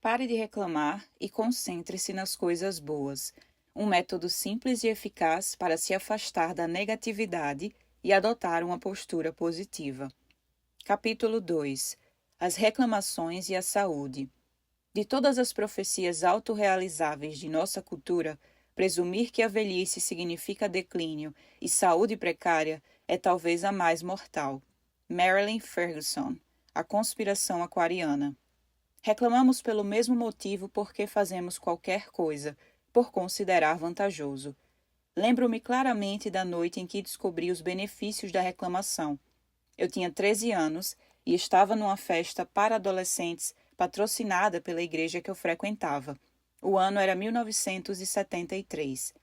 Pare de reclamar e concentre-se nas coisas boas. Um método simples e eficaz para se afastar da negatividade e adotar uma postura positiva. Capítulo 2. As reclamações e a saúde. De todas as profecias autorrealizáveis de nossa cultura, presumir que a velhice significa declínio e saúde precária é talvez a mais mortal. Marilyn Ferguson, A Conspiração Aquariana. Reclamamos pelo mesmo motivo por que fazemos qualquer coisa, por considerar vantajoso. Lembro-me claramente da noite em que descobri os benefícios da reclamação. Eu tinha 13 anos e estava numa festa para adolescentes patrocinada pela igreja que eu frequentava. O ano era 1973.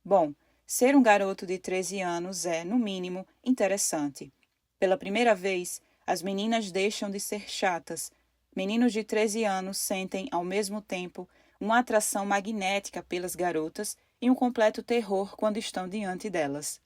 Bom, ser um garoto de 13 anos é, no mínimo, interessante. Pela primeira vez, as meninas deixam de ser chatas. Meninos de 13 anos sentem, ao mesmo tempo, uma atração magnética pelas garotas e um completo terror quando estão diante delas.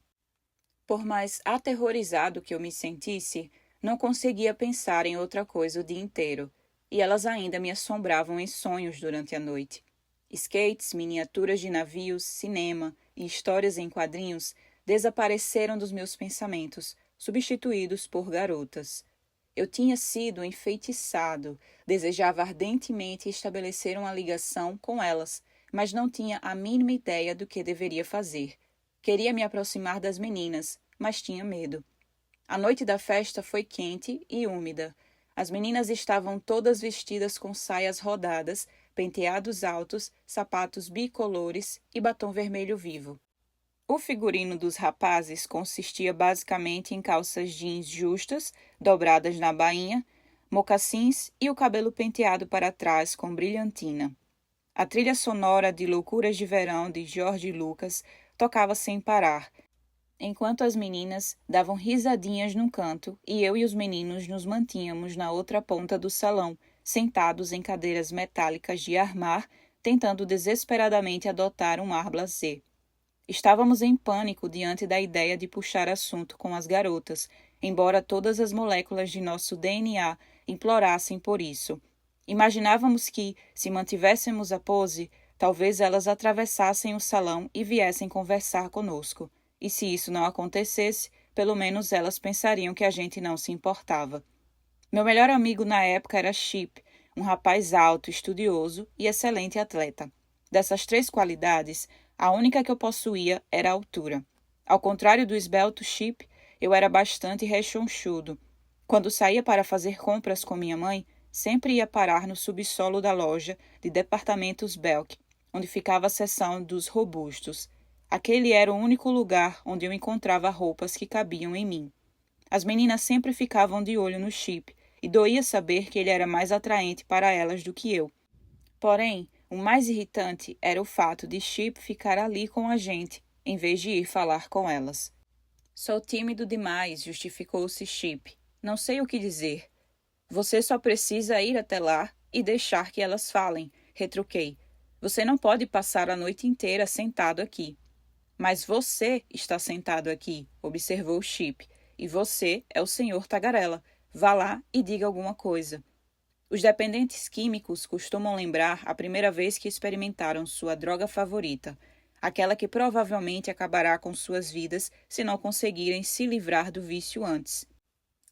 Por mais aterrorizado que eu me sentisse, não conseguia pensar em outra coisa o dia inteiro, e elas ainda me assombravam em sonhos durante a noite. Skates, miniaturas de navios, cinema e histórias em quadrinhos desapareceram dos meus pensamentos, substituídos por garotas. Eu tinha sido enfeitiçado, desejava ardentemente estabelecer uma ligação com elas, mas não tinha a mínima ideia do que deveria fazer. Queria me aproximar das meninas, mas tinha medo. A noite da festa foi quente e úmida. As meninas estavam todas vestidas com saias rodadas, penteados altos, sapatos bicolores e batom vermelho vivo. O figurino dos rapazes consistia basicamente em calças jeans justas, dobradas na bainha, mocassins e o cabelo penteado para trás com brilhantina. A trilha sonora de Loucuras de Verão de George Lucas tocava sem parar, enquanto as meninas davam risadinhas num canto e eu e os meninos nos mantínhamos na outra ponta do salão, sentados em cadeiras metálicas de armar, tentando desesperadamente adotar um ar blasé. Estávamos em pânico diante da ideia de puxar assunto com as garotas, embora todas as moléculas de nosso DNA implorassem por isso. Imaginávamos que, se mantivéssemos a pose, talvez elas atravessassem o salão e viessem conversar conosco. E se isso não acontecesse, pelo menos elas pensariam que a gente não se importava. Meu melhor amigo na época era Chip, um rapaz alto, estudioso e excelente atleta. Dessas três qualidades, a única que eu possuía era a altura. Ao contrário do esbelto Chip, eu era bastante rechonchudo. Quando saía para fazer compras com minha mãe, sempre ia parar no subsolo da loja de departamentos Belk, onde ficava a seção dos robustos. Aquele era o único lugar onde eu encontrava roupas que cabiam em mim. As meninas sempre ficavam de olho no Chip, e doía saber que ele era mais atraente para elas do que eu. Porém, o mais irritante era o fato de Chip ficar ali com a gente, em vez de ir falar com elas. Sou tímido demais, justificou-se Chip. Não sei o que dizer. Você só precisa ir até lá e deixar que elas falem, retruquei. Você não pode passar a noite inteira sentado aqui. Mas você está sentado aqui, observou Chip, e você é o Sr. Tagarela. Vá lá e diga alguma coisa. Os dependentes químicos costumam lembrar a primeira vez que experimentaram sua droga favorita, aquela que provavelmente acabará com suas vidas se não conseguirem se livrar do vício antes.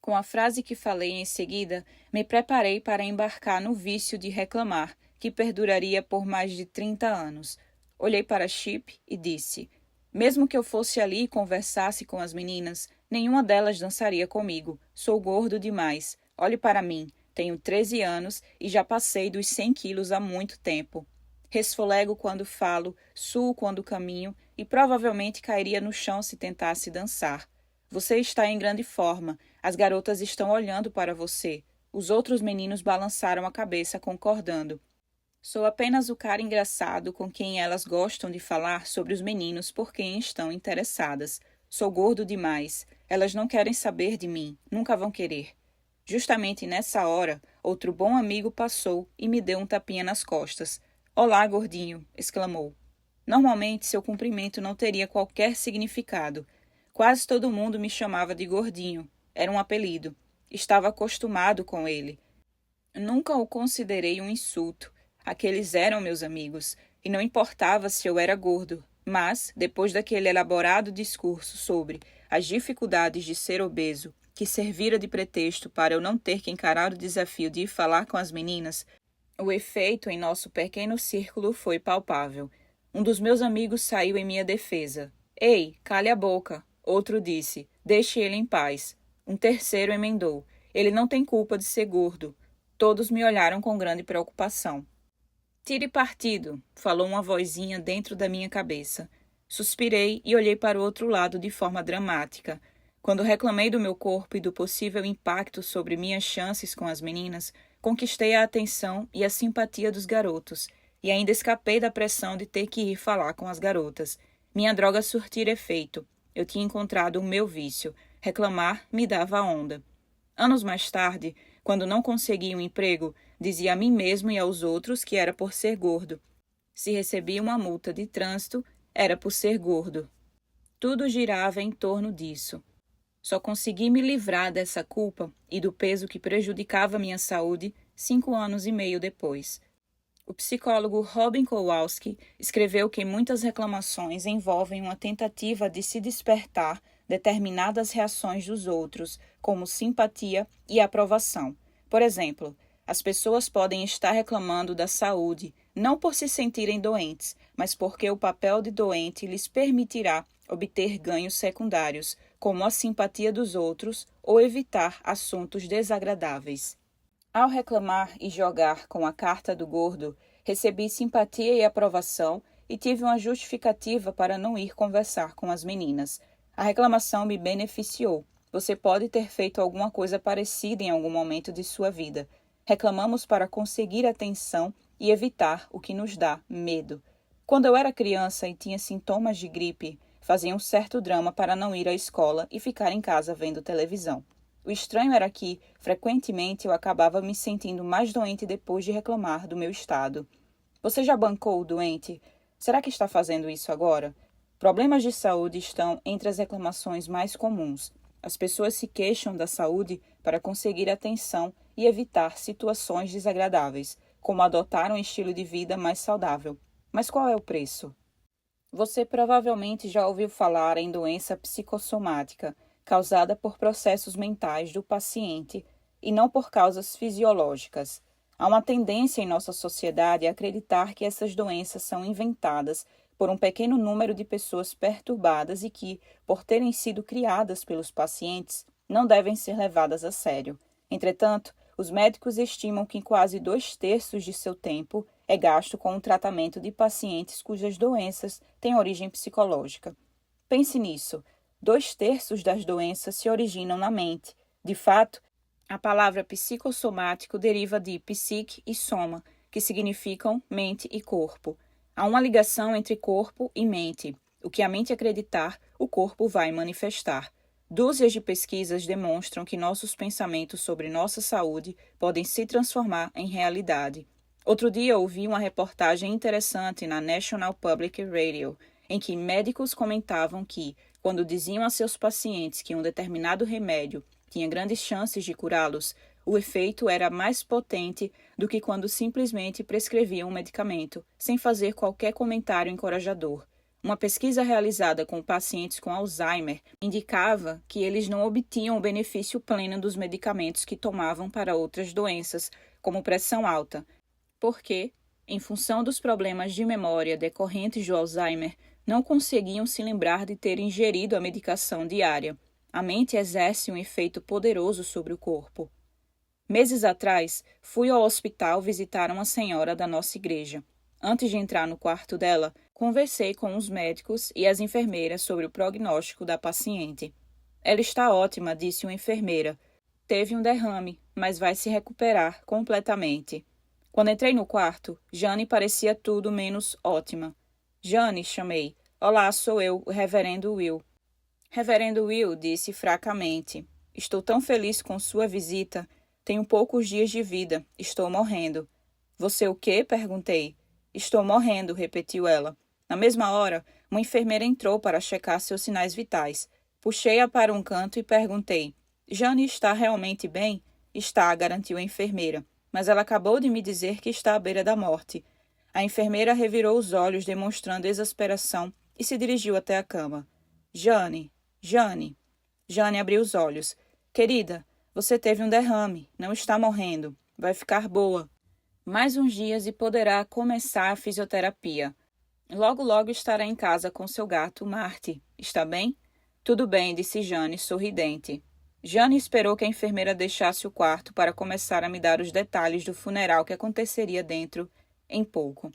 Com a frase que falei em seguida, me preparei para embarcar no vício de reclamar, que perduraria por mais de 30 anos. Olhei para Chip e disse: mesmo que eu fosse ali e conversasse com as meninas, nenhuma delas dançaria comigo. Sou gordo demais. Olhe para mim. Tenho 13 anos e já passei dos 100 quilos há muito tempo. Resfolego quando falo, suo quando caminho e provavelmente cairia no chão se tentasse dançar. Você está em grande forma. As garotas estão olhando para você. Os outros meninos balançaram a cabeça concordando. Sou apenas o cara engraçado com quem elas gostam de falar sobre os meninos por quem estão interessadas. Sou gordo demais. Elas não querem saber de mim. Nunca vão querer. Justamente nessa hora, outro bom amigo passou e me deu um tapinha nas costas. Olá, gordinho, exclamou. Normalmente, seu cumprimento não teria qualquer significado. Quase todo mundo me chamava de gordinho. Era um apelido. Estava acostumado com ele. Nunca o considerei um insulto. Aqueles eram meus amigos, e não importava se eu era gordo, mas, depois daquele elaborado discurso sobre as dificuldades de ser obeso, que servira de pretexto para eu não ter que encarar o desafio de ir falar com as meninas, o efeito em nosso pequeno círculo foi palpável. Um dos meus amigos saiu em minha defesa. Ei, cale a boca. Outro disse, deixe ele em paz. Um terceiro emendou, ele não tem culpa de ser gordo. Todos me olharam com grande preocupação. Tire partido, falou uma vozinha dentro da minha cabeça. Suspirei e olhei para o outro lado de forma dramática. Quando reclamei do meu corpo e do possível impacto sobre minhas chances com as meninas, conquistei a atenção e a simpatia dos garotos, e ainda escapei da pressão de ter que ir falar com as garotas. Minha droga surtira efeito. Eu tinha encontrado o meu vício. Reclamar me dava onda. Anos mais tarde, quando não conseguia um emprego, dizia a mim mesmo e aos outros que era por ser gordo. Se recebia uma multa de trânsito, era por ser gordo. Tudo girava em torno disso. Só consegui me livrar dessa culpa e do peso que prejudicava minha saúde 5 anos e meio depois. O psicólogo Robin Kowalski escreveu que muitas reclamações envolvem uma tentativa de se despertar determinadas reações dos outros, como simpatia e aprovação. Por exemplo, as pessoas podem estar reclamando da saúde, não por se sentirem doentes, mas porque o papel de doente lhes permitirá obter ganhos secundários, como a simpatia dos outros ou evitar assuntos desagradáveis. Ao reclamar e jogar com a carta do gordo, recebi simpatia e aprovação e tive uma justificativa para não ir conversar com as meninas. A reclamação me beneficiou. Você pode ter feito alguma coisa parecida em algum momento de sua vida. Reclamamos para conseguir atenção e evitar o que nos dá medo. Quando eu era criança e tinha sintomas de gripe, fazia um certo drama para não ir à escola e ficar em casa vendo televisão. O estranho era que, frequentemente, eu acabava me sentindo mais doente depois de reclamar do meu estado. Você já bancou o doente? Será que está fazendo isso agora? Problemas de saúde estão entre as reclamações mais comuns. As pessoas se queixam da saúde para conseguir atenção e evitar situações desagradáveis, como adotar um estilo de vida mais saudável. Mas qual é o preço? Você provavelmente já ouviu falar em doença psicossomática, causada por processos mentais do paciente e não por causas fisiológicas. Há uma tendência em nossa sociedade a acreditar que essas doenças são inventadas por um pequeno número de pessoas perturbadas e que, por terem sido criadas pelos pacientes, não devem ser levadas a sério. Entretanto, os médicos estimam que quase 2/3 de seu tempo é gasto com o tratamento de pacientes cujas doenças têm origem psicológica. Pense nisso. 2/3 das doenças se originam na mente. De fato, a palavra psicossomático deriva de psique e soma, que significam mente e corpo. Há uma ligação entre corpo e mente. O que a mente acreditar, o corpo vai manifestar. Dúzias de pesquisas demonstram que nossos pensamentos sobre nossa saúde podem se transformar em realidade. Outro dia ouvi uma reportagem interessante na National Public Radio, em que médicos comentavam que, quando diziam a seus pacientes que um determinado remédio tinha grandes chances de curá-los, o efeito era mais potente do que quando simplesmente prescreviam um medicamento, sem fazer qualquer comentário encorajador. Uma pesquisa realizada com pacientes com Alzheimer indicava que eles não obtinham o benefício pleno dos medicamentos que tomavam para outras doenças, como pressão alta, porque, em função dos problemas de memória decorrentes do Alzheimer, não conseguiam se lembrar de ter ingerido a medicação diária. A mente exerce um efeito poderoso sobre o corpo. Meses atrás, fui ao hospital visitar uma senhora da nossa igreja. Antes de entrar no quarto dela, conversei com os médicos e as enfermeiras sobre o prognóstico da paciente. Ela está ótima, disse uma enfermeira. Teve um derrame, mas vai se recuperar completamente. Quando entrei no quarto, Jane parecia tudo menos ótima. Jane, chamei. Olá, sou eu, o reverendo Will. Reverendo Will, disse fracamente. Estou tão feliz com sua visita. Tenho poucos dias de vida. Estou morrendo. Você o quê? Perguntei. Estou morrendo, repetiu ela. Na mesma hora, uma enfermeira entrou para checar seus sinais vitais. Puxei-a para um canto e perguntei. Jane está realmente bem? Está, garantiu a enfermeira. mas ela acabou de me dizer que está à beira da morte. A enfermeira revirou os olhos, demonstrando exasperação, e se dirigiu até a cama. Jane, Jane. Jane abriu os olhos. Querida, você teve um derrame, não está morrendo. Vai ficar boa. Mais uns dias e poderá começar a fisioterapia. Logo, logo estará em casa com seu gato, Marty. Está bem? Tudo bem, disse Jane, sorridente. Jane esperou que a enfermeira deixasse o quarto para começar a me dar os detalhes do funeral que aconteceria dentro em pouco.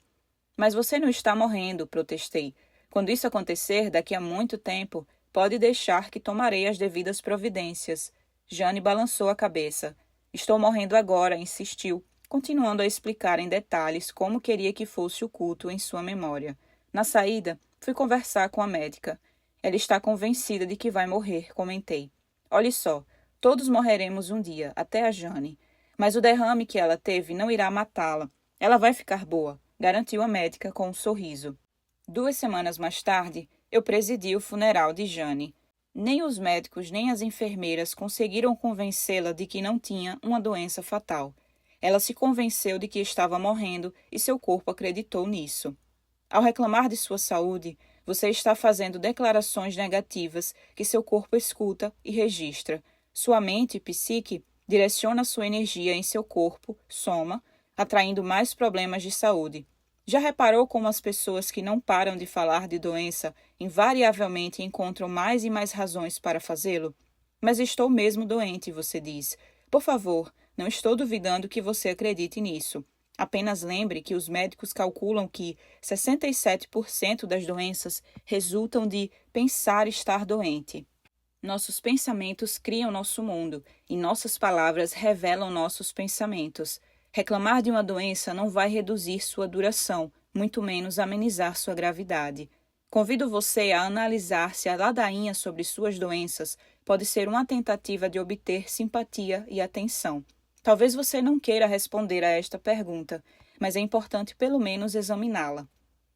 Mas você não está morrendo, protestei. Quando isso acontecer, daqui a muito tempo, pode deixar que tomarei as devidas providências. Jane balançou a cabeça. Estou morrendo agora, insistiu, continuando a explicar em detalhes como queria que fosse o culto em sua memória. Na saída, fui conversar com a médica. Ela está convencida de que vai morrer, comentei. Olhe só, todos morreremos um dia, até a Jane. Mas o derrame que ela teve não irá matá-la. Ela vai ficar boa, garantiu a médica com um sorriso. 2 semanas mais tarde, eu presidi o funeral de Jane. Nem os médicos nem as enfermeiras conseguiram convencê-la de que não tinha uma doença fatal. Ela se convenceu de que estava morrendo e seu corpo acreditou nisso. Ao reclamar de sua saúde, você está fazendo declarações negativas que seu corpo escuta e registra. Sua mente e psique direciona sua energia em seu corpo, soma, atraindo mais problemas de saúde. Já reparou como as pessoas que não param de falar de doença invariavelmente encontram mais e mais razões para fazê-lo? Mas estou mesmo doente, você diz. Por favor, não estou duvidando que você acredite nisso. Apenas lembre que os médicos calculam que 67% das doenças resultam de pensar estar doente. Nossos pensamentos criam nosso mundo e nossas palavras revelam nossos pensamentos. Reclamar de uma doença não vai reduzir sua duração, muito menos amenizar sua gravidade. Convido você a analisar se a ladainha sobre suas doenças pode ser uma tentativa de obter simpatia e atenção. Talvez você não queira responder a esta pergunta, mas é importante pelo menos examiná-la.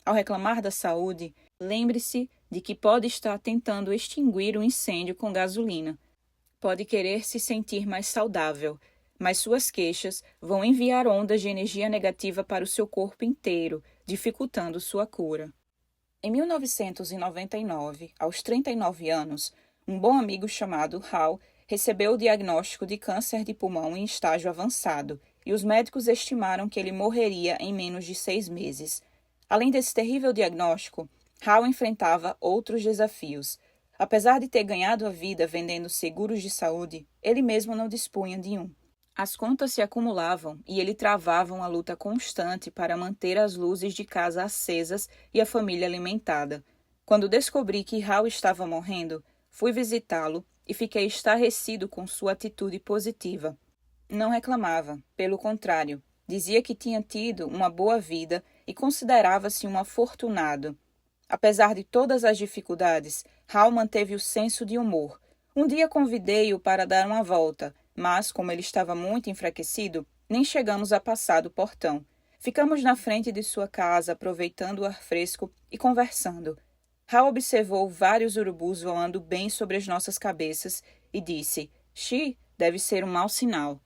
Ao reclamar da saúde, lembre-se de que pode estar tentando extinguir o incêndio com gasolina. Pode querer se sentir mais saudável, mas suas queixas vão enviar ondas de energia negativa para o seu corpo inteiro, dificultando sua cura. Em 1999, aos 39 anos, um bom amigo chamado Hal recebeu o diagnóstico de câncer de pulmão em estágio avançado, e os médicos estimaram que ele morreria em menos de 6 meses. Além desse terrível diagnóstico, Hal enfrentava outros desafios. Apesar de ter ganhado a vida vendendo seguros de saúde, ele mesmo não dispunha de um. As contas se acumulavam e ele travava uma luta constante para manter as luzes de casa acesas e a família alimentada. Quando descobri que Hal estava morrendo, fui visitá-lo e fiquei estarrecido com sua atitude positiva. Não reclamava, pelo contrário, dizia que tinha tido uma boa vida e considerava-se um afortunado. Apesar de todas as dificuldades, Hal manteve o senso de humor. Um dia convidei-o para dar uma volta, mas, como ele estava muito enfraquecido, nem chegamos a passar do portão. Ficamos na frente de sua casa, aproveitando o ar fresco e conversando. Hal observou vários urubus voando bem sobre as nossas cabeças e disse: "Xi, deve ser um mau sinal."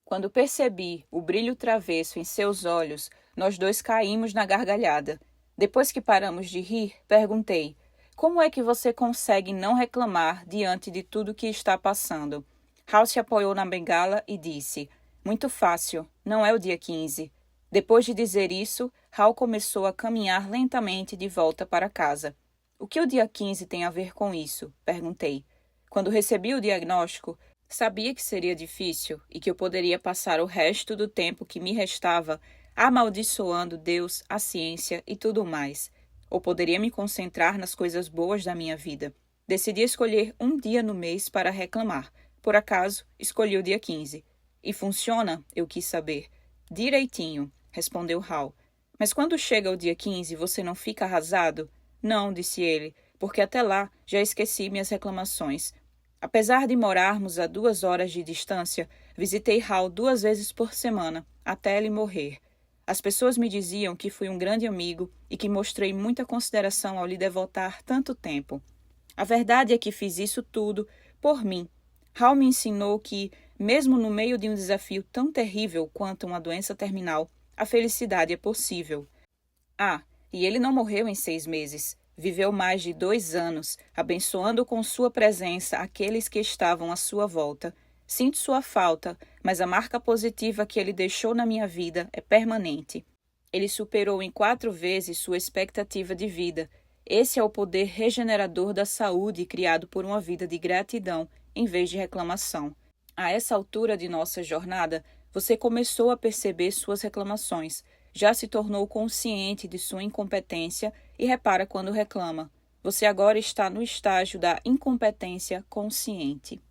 Quando percebi o brilho travesso em seus olhos, nós dois caímos na gargalhada. Depois que paramos de rir, perguntei: "Como é que você consegue não reclamar diante de tudo que está passando?" Hal se apoiou na bengala e disse: "Muito fácil, não é o dia 15. Depois de dizer isso, Hal começou a caminhar lentamente de volta para casa. "O que o dia 15 tem a ver com isso?" perguntei. Quando recebi o diagnóstico, sabia que seria difícil e que eu poderia passar o resto do tempo que me restava amaldiçoando Deus, a ciência e tudo mais. Ou poderia me concentrar nas coisas boas da minha vida. Decidi escolher um dia no mês para reclamar. Por acaso, escolhi o dia 15. "E funciona?" eu quis saber. "Direitinho", respondeu Hal. "Mas quando chega o dia 15, você não fica arrasado?" "Não", disse ele, "porque até lá já esqueci minhas reclamações." Apesar de morarmos a 2 horas de distância, visitei Hal 2 vezes por semana, até ele morrer. As pessoas me diziam que fui um grande amigo e que mostrei muita consideração ao lhe devotar tanto tempo. A verdade é que fiz isso tudo por mim. Hal me ensinou que, Mesmo no meio de um desafio tão terrível quanto uma doença terminal, a felicidade é possível. Ah, e ele não morreu em 6 meses. Viveu mais de 2 anos, abençoando com sua presença aqueles que estavam à sua volta. Sinto sua falta, mas a marca positiva que ele deixou na minha vida é permanente. Ele superou em 4 vezes sua expectativa de vida. Esse é o poder regenerador da saúde criado por uma vida de gratidão, em vez de reclamação. A essa altura de nossa jornada, você começou a perceber suas reclamações, já se tornou consciente de sua incompetência e repara quando reclama. Você agora está no estágio da incompetência consciente.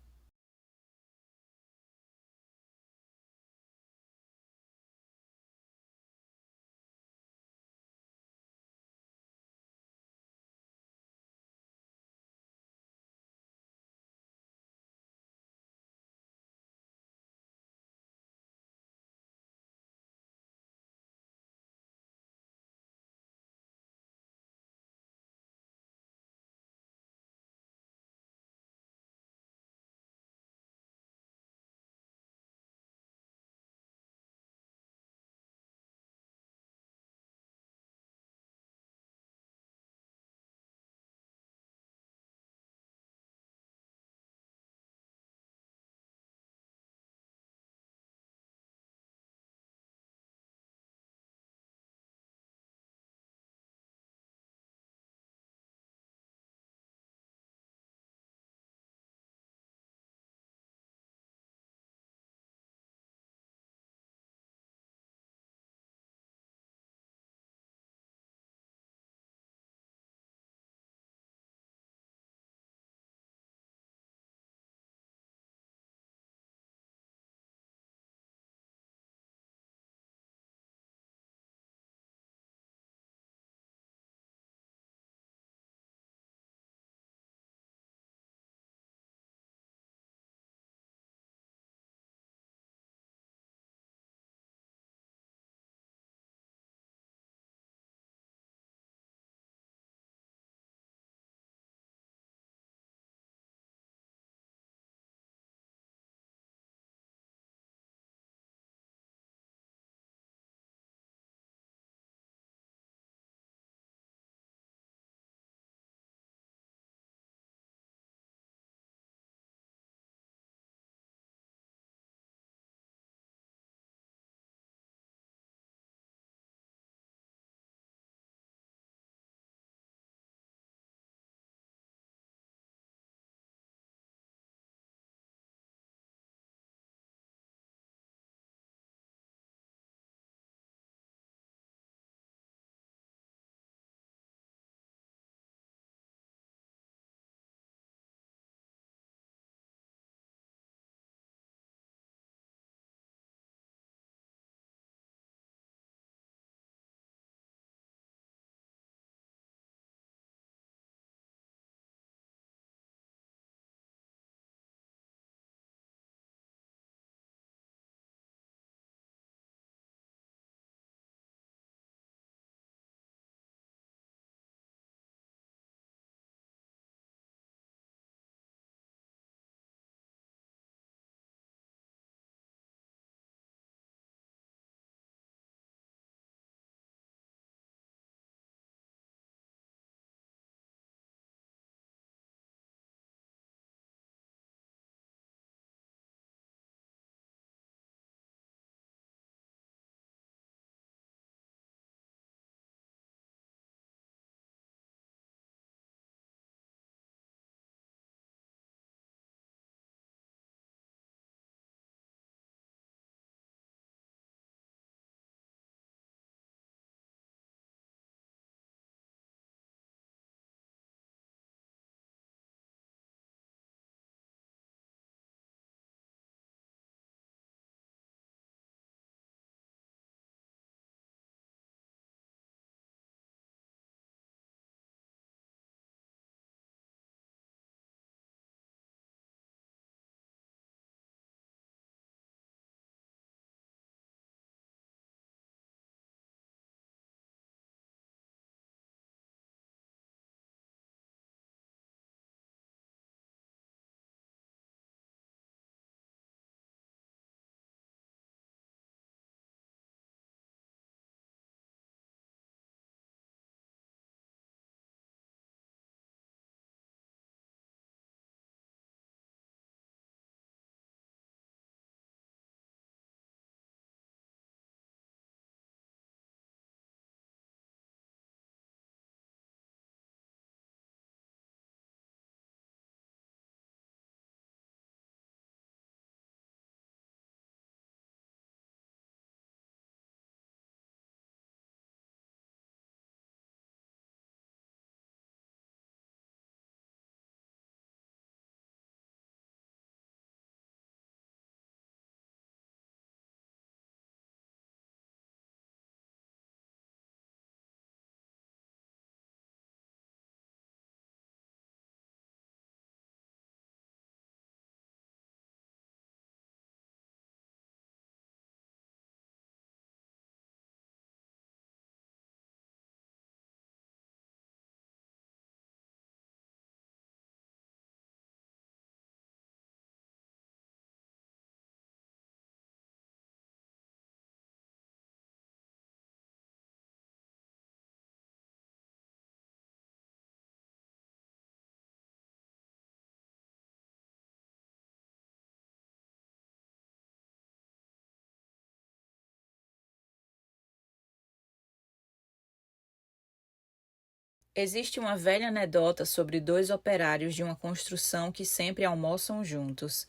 Existe uma velha anedota sobre dois operários de uma construção que sempre almoçam juntos.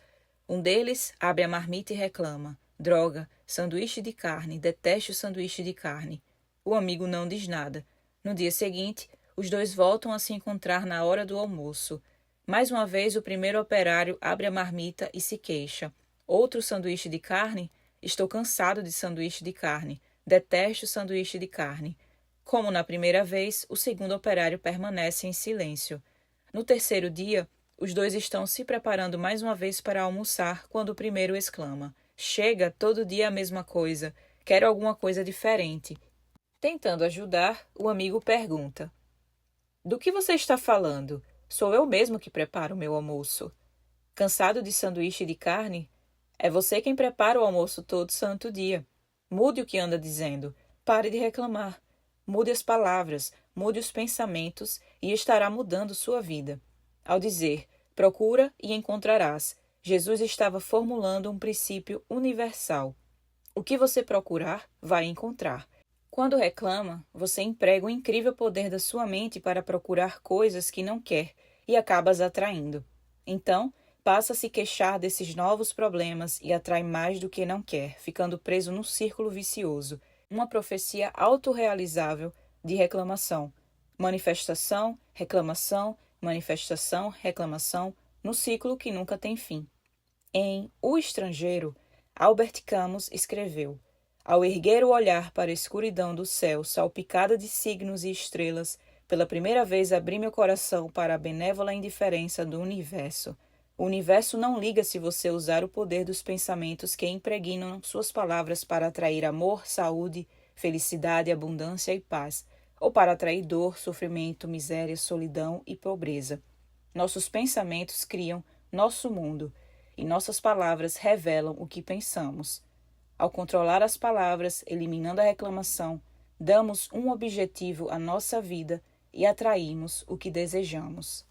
Um deles abre a marmita e reclama: droga, sanduíche de carne, detesto sanduíche de carne. O amigo não diz nada. No dia seguinte, os dois voltam a se encontrar na hora do almoço. Mais uma vez, o primeiro operário abre a marmita e se queixa: outro sanduíche de carne? Estou cansado de sanduíche de carne. Detesto sanduíche de carne. Como na primeira vez, o segundo operário permanece em silêncio. No terceiro dia, os dois estão se preparando mais uma vez para almoçar quando o primeiro exclama: chega, todo dia a mesma coisa. Quero alguma coisa diferente. Tentando ajudar, o amigo pergunta: do que você está falando? Sou eu mesmo que preparo o meu almoço. Cansado de sanduíche de carne? É você quem prepara o almoço todo santo dia. Mude o que anda dizendo. Pare de reclamar. Mude as palavras, mude os pensamentos e estará mudando sua vida. Ao dizer, procura e encontrarás, Jesus estava formulando um princípio universal. O que você procurar, vai encontrar. Quando reclama, você emprega o incrível poder da sua mente para procurar coisas que não quer e acaba as atraindo. Então, passa a se queixar desses novos problemas e atrai mais do que não quer, ficando preso num círculo vicioso. Uma profecia autorrealizável de reclamação. Manifestação, reclamação, no ciclo que nunca tem fim. Em O Estrangeiro, Albert Camus escreveu: ao erguer o olhar para a escuridão do céu, salpicada de signos e estrelas, pela primeira vez abri meu coração para a benévola indiferença do universo. O universo não liga se você usar o poder dos pensamentos que impregnam suas palavras para atrair amor, saúde, felicidade, abundância e paz, ou para atrair dor, sofrimento, miséria, solidão e pobreza. Nossos pensamentos criam nosso mundo, e nossas palavras revelam o que pensamos. Ao controlar as palavras, eliminando a reclamação, damos um objetivo à nossa vida e atraímos o que desejamos.